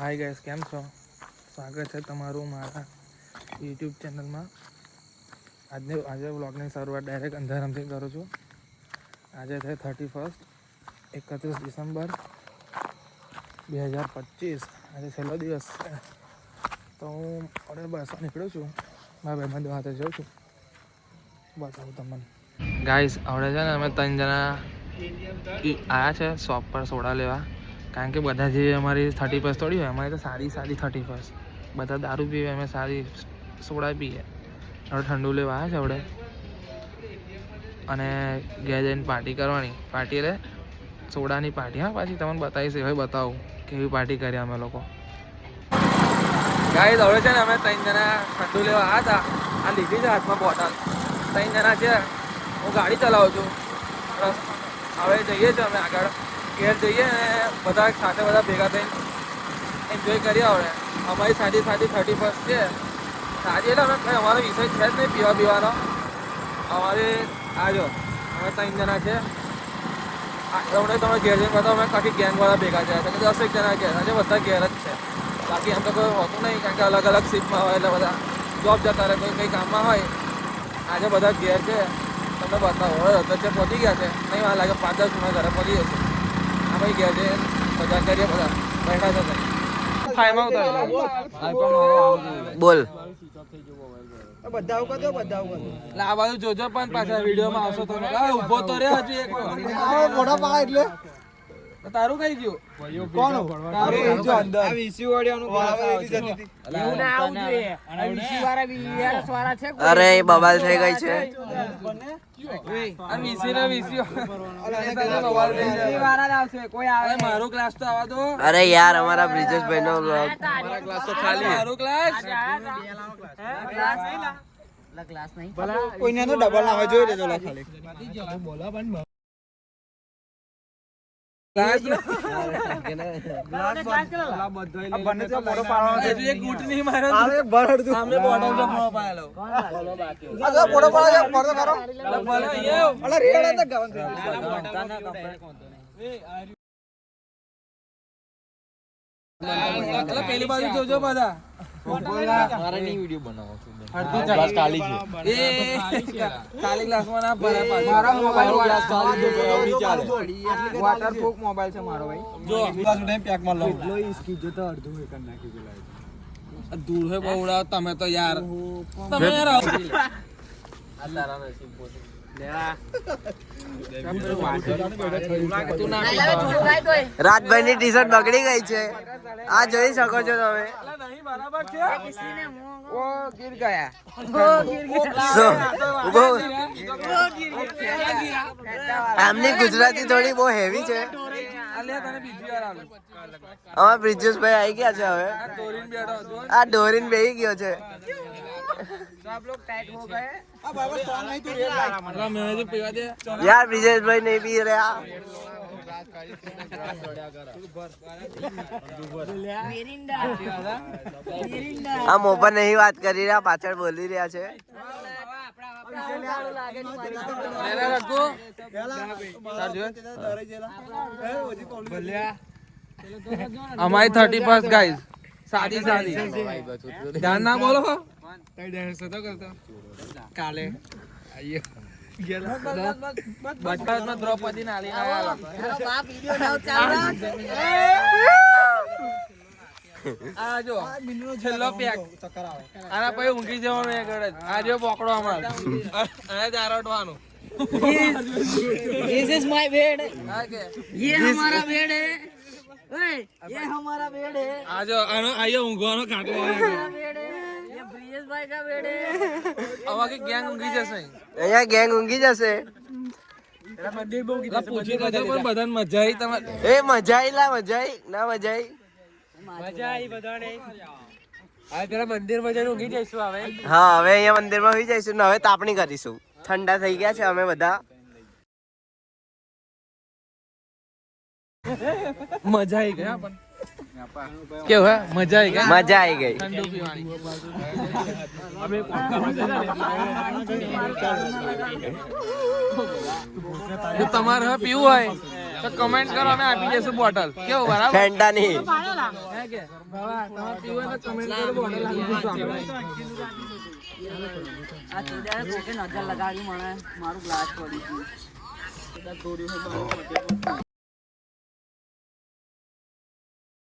Hi guys, કેમ છો? સ્વાગત છે તમારું મારા યુટ્યુબ ચેનલમાં. આજે વ્લોગની શરૂઆત ડાયરેક્ટ અંધારામથી કરું છું. આજે છે 31 ડિસેમ્બર 2025. આજે છેલ્લો દિવસ છે. તો હું ઓર્ડર બસમાં નીકળ્યો છું. મારા ભાઈબંધો હાથે જાઉં છું. બતાવું તમને. ગાઈસ, આવડે છે ને અમે 3 જણા આવ્યા છે શોપ પર સોડા લેવા. કારણ કે બધા જે અમારી 31 થોડી હોય, અમારી તો સારી 31. બધા દારૂ પીવે, અમે સારી સોડા પીએ. હવે ઠંડુ લેવા આવ્યા છે આપણે. અને ઘેર જઈને પાર્ટી કરવાની. પાર્ટી એટલે સોડાની પાર્ટી. હા, પાછી તમને બતાવીશ. હવે બતાવું કેવી પાર્ટી કરી અમે લોકો. ગાઈસ, હવે છે ને અમે 3 જણા ઠંડુ લેવા આવ્યા હતા. આ લીધી છે હાથમાં બોટલ. 3 જણા છે. હું ગાડી ચલાવું છું. હવે જઈએ છીએ અમે આગળ. ઘેર જઈએ ને બધા સાથે બધા ભેગા થઈને એન્જોય કરીએ. હવે અમારી સાદી 31 છે. સાદી એટલે અમે અમારો વિષય છે જ નહીં પીવાનો. અમારે આજો અમે 3 જણા છે. તમને તમે ઘેર જઈને બધા અમે આખી ગેંગવાળા ભેગા છે. 10 જણા ઘેર. આજે બધા ઘેર જ છે. બાકી એમ તો કોઈ હોતું નહીં, કારણ કે અલગ અલગ શિફ્ટમાં હોય એટલે બધા જોબ જતા રહે, કોઈ કંઈ કામમાં હોય. આજે બધા ઘેર છે. તમને બતાવો. હવે અત્યારે પહોંચી ગયા છે. નહીં વાર લાગે, 5-10 મિનિટ ઘરે પહોંચી જશે. આ ભાઈ ઘેર છે. બધા કરીએ, બધા બેઠા છે. બોલ. આ બાજુ જોજો પણ પાછા વિડીયોમાં આવશો તો ઉભો તો રે. હજુ એક મોઢા પાડે એટલે તારું કઈ ગયું? કોણ અંદર વીસી વાળાનું અરે બબાલ થઈ ગઈ છે. મારો ક્લાસ તો આવવા દો. અરે યાર, અમારા બ્રિજેશભાઈ નો બ્લોગ. ક્લાસ તો ખાલી. મારો ક્લાસ કોઈને તો ડબલ ના હોય, જોઈ લેજો ખાલી. પેલી બાજુ જોજો બધા. દૂર હે બહુડા તમે તો યાર. તમે યાર રાજભાઈ ની ટી શર્ટ બગડી ગઈ છે. આ જોઈ શકો છો તમે. આમની ગુજરાતી થોડી બહુ હેવી છે. હવે બ્રિજેશભાઈ આવી ગયા છે. હવે આ ડોરીન બેહી ગયો છે. यार ब्रिजेश भाई नहीं पी रहा. हम ओपन नहीं बात કરી રહ્યા, પાછળ બોલી રહ્યા છે. અમારી 31 ગાઈસ. સાદી ધ્યાન ના બોલો. કાલે દ્રૌપદી નાલી આ જો છેલ્લો પેક. આના પછી ઊંઘી જવાનું. આ જો બોકડો અમાર દારડવાનું. This is my bed. ये हमारा बेड है. ये हमारा बेड है. આજો આનો આયો ઊંઘવાનો કાંટો बेड है. ये ब्रिजेश भाई का बेड है. આવા કે ગેંગ ઊંઘી જશે. અહીંયા ગેંગ ઊંઘી જશે. પૂછી લેજો પણ બધાને મજા આવી. તમારે એ મજા આવી ના મજા આવી. મજા આવી બધાને. હવે પેલા મંદિરમાં જઈને ઊંઘી જઈશું. હવે હા, હવે અહીંયા મંદિરમાં હોઈ જઈશું ને હવે તાપણી કરીશું. ઠંડા થઈ ગયા છે અમે બધા. મજા આવી ગઈ. કેવું હે? મજા આવી ગઈ. મજા આવી ગઈ. ઠંડુ પીવાની. જો તમારે પીવું હોય તો કમેન્ટ કરો, અમે આપી દઈશું બોટલ. કેવું બરાબર? ફેન્ટાની હે કે બાબા તમે પીવો તો કમેન્ટ કરો, બોટલ આપી દઈશું આપણે. આ ચીડા કોકે નજર લગાડી મને મારું ગ્લાસ પડી ગયું.